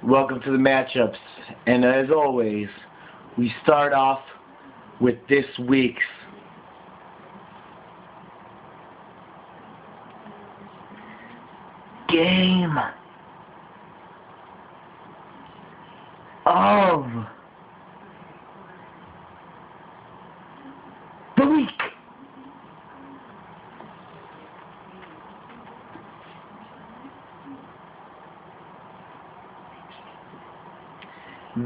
Welcome to the matchups, and as always, we start off with this week's game of the week.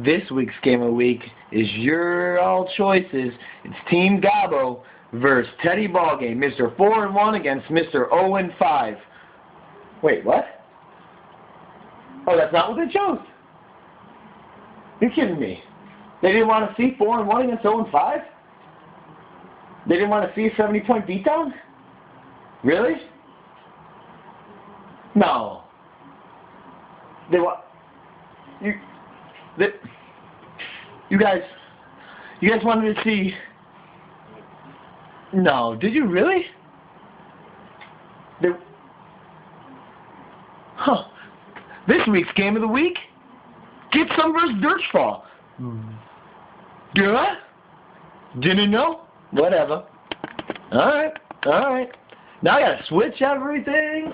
This week's game of the week is your all choices. It's Team Gabo versus Teddy Ballgame, Mr. 4-1 against Mr. 0-5. Wait, what? Oh, that's not what they chose. You're kidding me. They didn't want to see 4-1 against 0-5? They didn't want to see a 70-point beatdown? Really? No. They want... You guys wanted to see... No, did you really? This week's game of the week? Get some versus Durchfalle. Yeah? Didn't know? Whatever. Alright. Now I gotta switch everything.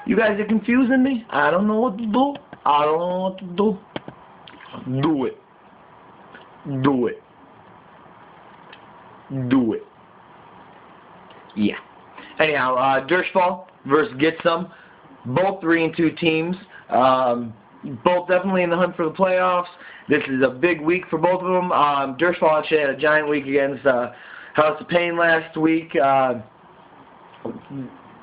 You guys are confusing me. I don't know what to do. Do it. Yeah. Anyhow, Durchfalle versus Get Some. Both 3-2 teams. Both definitely in the hunt for the playoffs. This is a big week for both of them. Durchfalle actually had a giant week against House of Pain last week.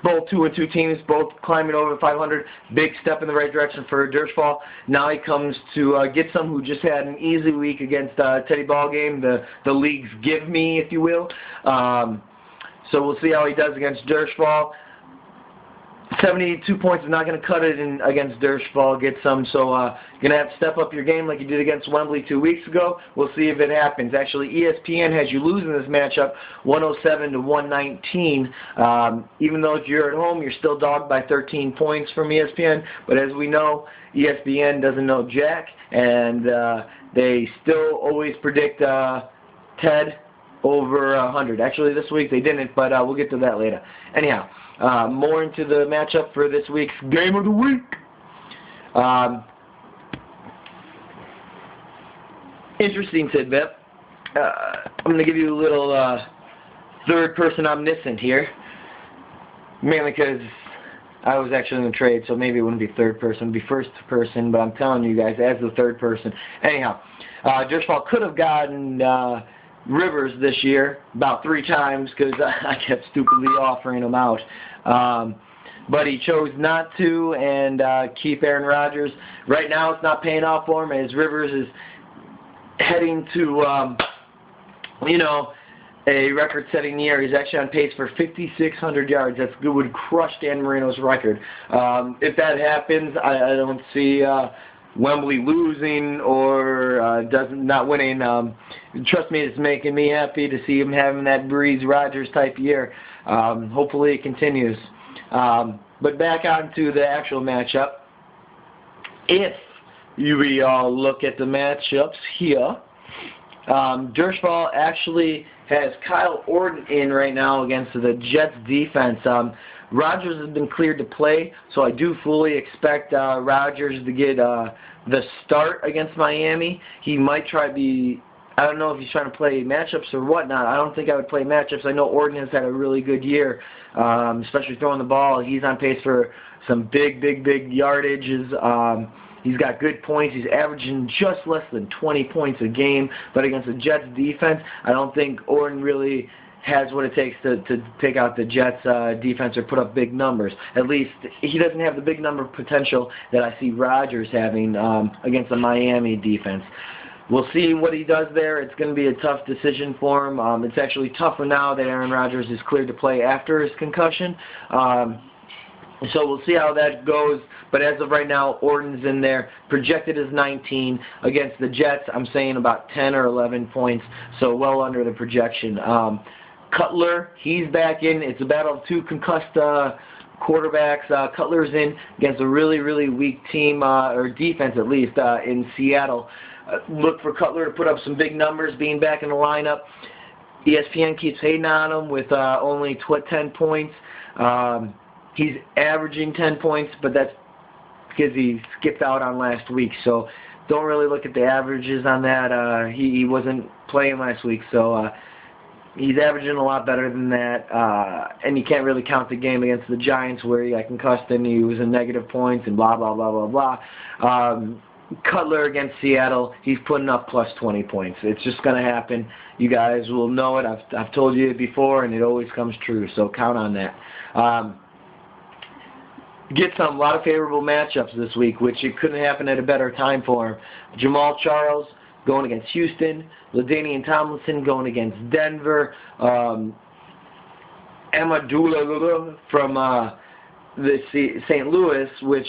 Both 2-2 teams, both climbing over 500. Big step in the right direction for Durchfalle. Now he comes to Get Some, who just had an easy week against Teddy Ballgame, the league's give me, if you will. So we'll see how he does against Durchfalle. 72 points is not going to cut it in against Durchfalle. Get Some, so you're going to have to step up your game like you did against Wembley 2 weeks ago. We'll see if it happens. Actually, ESPN has you losing this matchup 107-119. Even though if you're at home, you're still dogged by 13 points from ESPN. But as we know, ESPN doesn't know jack, and they still always predict Ted over 100. Actually, this week they didn't, but we'll get to that later. Anyhow, more into the matchup for this week's game of the week. Interesting tidbit. I'm going to give you a little third-person omniscient here, mainly because I was actually in the trade, so maybe it wouldn't be third person, it would be first person, but I'm telling you guys, as the third person. Anyhow, Durchfalle could have gotten Rivers this year about 3 times because I kept stupidly offering him out. But he chose not to and keep Aaron Rodgers. Right now it's not paying off for him as Rivers is heading to, a record-setting year. He's actually on pace for 5,600 yards. That would crush Dan Marino's record. If that happens, I don't see Wembley losing or not winning. Trust me, it's making me happy to see him having that Breeze Rodgers type year. Hopefully it continues. But back on to the actual matchup. If we all look at the matchups here, Durchfalle actually has Kyle Orton in right now against the Jets defense. Rodgers has been cleared to play, so I do fully expect Rodgers to get the start against Miami. He might try to be, I don't know if he's trying to play matchups or whatnot. I don't think I would play matchups. I know Orton has had a really good year, especially throwing the ball. He's on pace for some big yardages. He's got good points. He's averaging just less than 20 points a game. But against the Jets defense, I don't think Orton really has what it takes to take out the Jets defense or put up big numbers. At least he doesn't have the big number potential that I see Rodgers having against the Miami defense. We'll see what he does there. It's going to be a tough decision for him. It's actually tougher now that Aaron Rodgers is cleared to play after his concussion. So we'll see how that goes. But as of right now, Orton's in there. Projected as 19. Against the Jets, I'm saying about 10 or 11 points. So well under the projection. Cutler, he's back in. It's a battle of 2 concussed quarterbacks. Cutler's in against a really, really weak team, or defense at least, in Seattle. Look for Cutler to put up some big numbers being back in the lineup. ESPN keeps hating on him with only 10 points. He's averaging 10 points, but that's because he skipped out on last week. So don't really look at the averages on that. He wasn't playing last week, so he's averaging a lot better than that. And you can't really count the game against the Giants where he got concussed and he was in negative points and blah, blah, blah, blah, blah. Cutler against Seattle, he's putting up plus 20 points. It's just going to happen. You guys will know it. I've told you it before, and it always comes true, so count on that. Get a lot of favorable matchups this week, which it couldn't happen at a better time for him. Jamal Charles going against Houston, LaDainian Tomlinson going against Denver, Amadula from the St. Louis, which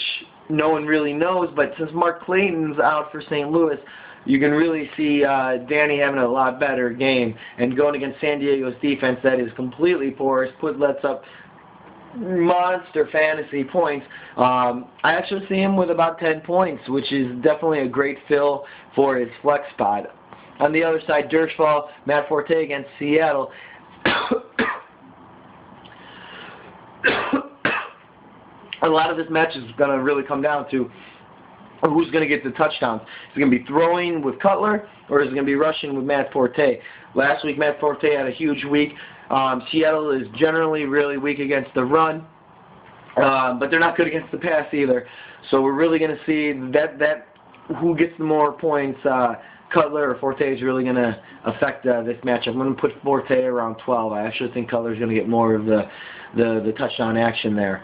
no one really knows, but since Mark Clayton's out for St. Louis, you can really see Danny having a lot better game. And going against San Diego's defense that is completely porous, lets up monster fantasy points. I actually see him with about 10 points, which is definitely a great fill for his flex spot. On the other side, Durchfalle, Matt Forte against Seattle. A lot of this match is going to really come down to who's going to get the touchdowns. Is it going to be throwing with Cutler, or is it going to be rushing with Matt Forte? Last week, Matt Forte had a huge week. Seattle is generally really weak against the run, but they're not good against the pass either. So we're really going to see that who gets the more points, Cutler or Forte, is really going to affect this matchup. I'm going to put Forte around 12. I actually think Cutler is going to get more of the touchdown action there.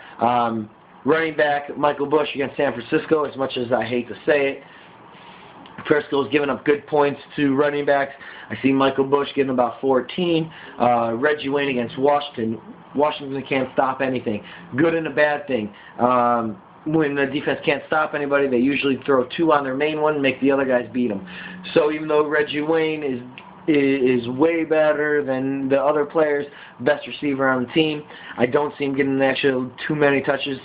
Running back, Michael Bush against San Francisco, as much as I hate to say it. Frisco's giving up good points to running backs. I see Michael Bush getting about 14. Reggie Wayne against Washington. Washington can't stop anything. Good and a bad thing. When the defense can't stop anybody, they usually throw two on their main one and make the other guys beat them. So even though Reggie Wayne is way better than the other players, best receiver on the team, I don't see him getting actually too many touches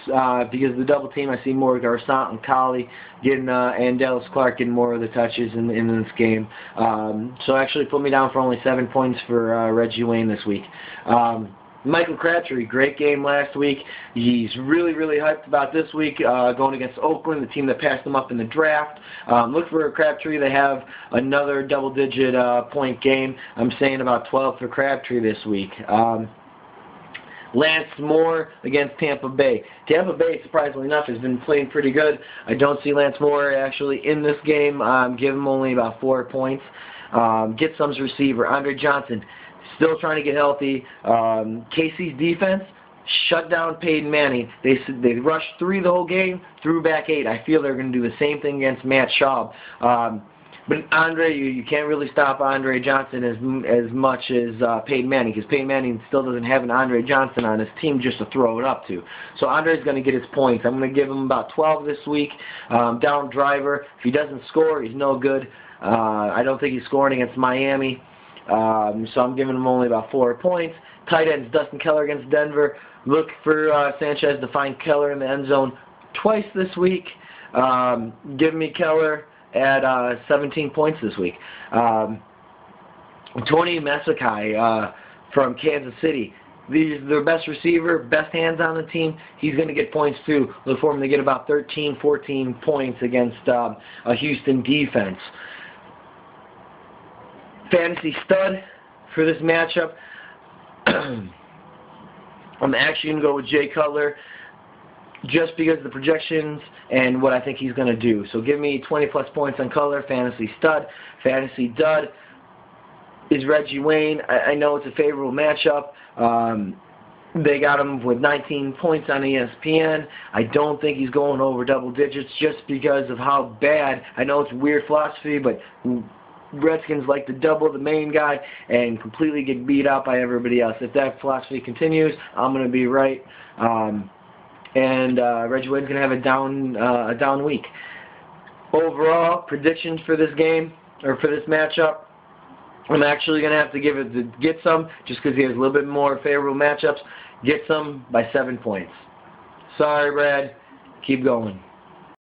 because of the double team. I see more Garcon and Colley getting, and Dallas Clark getting more of the touches in this game. So actually put me down for only 7 points for Reggie Wayne this week. Michael Crabtree, great game last week. He's really, really hyped about this week going against Oakland, the team that passed him up in the draft. Look for Crabtree to have another double-digit point game. I'm saying about 12 for Crabtree this week. Lance Moore against Tampa Bay. Tampa Bay, surprisingly enough, has been playing pretty good. I don't see Lance Moore actually in this game. Give him only about 4 points. Get some's receiver, Andre Johnson. Still trying to get healthy. KC's defense shut down Peyton Manning. They rushed 3 the whole game, threw back 8. I feel they're going to do the same thing against Matt Schaub. But Andre, you can't really stop Andre Johnson as much as Peyton Manning, because Peyton Manning still doesn't have an Andre Johnson on his team just to throw it up to. So Andre's going to get his points. I'm going to give him about 12 this week. Down driver. If he doesn't score, he's no good. I don't think he's scoring against Miami. So I'm giving him only about 4 points. Tight ends, Dustin Keller against Denver. Look for Sanchez to find Keller in the end zone twice this week. Give me Keller at 17 points this week. Tony Masikai from Kansas City. He's their best receiver, best hands on the team. He's going to get points too. Look for him to get about 13, 14 points against a Houston defense. Fantasy stud for this matchup. I'm actually going to go with Jay Cutler just because of the projections and what I think he's going to do. So give me 20-plus points on Cutler. Fantasy stud. Fantasy dud is Reggie Wayne. I know it's a favorable matchup. They got him with 19 points on ESPN. I don't think he's going over double digits just because of how bad. I know it's a weird philosophy, but Redskins like to double the main guy and completely get beat out by everybody else. If that philosophy continues, I'm going to be right. Reggie Wayne's going to have a down week. Overall, predictions for this game, or for this matchup, I'm actually going to have to give it to Get Some, just because he has a little bit more favorable matchups. Get Some by 7 points. Sorry, Brad. Keep going.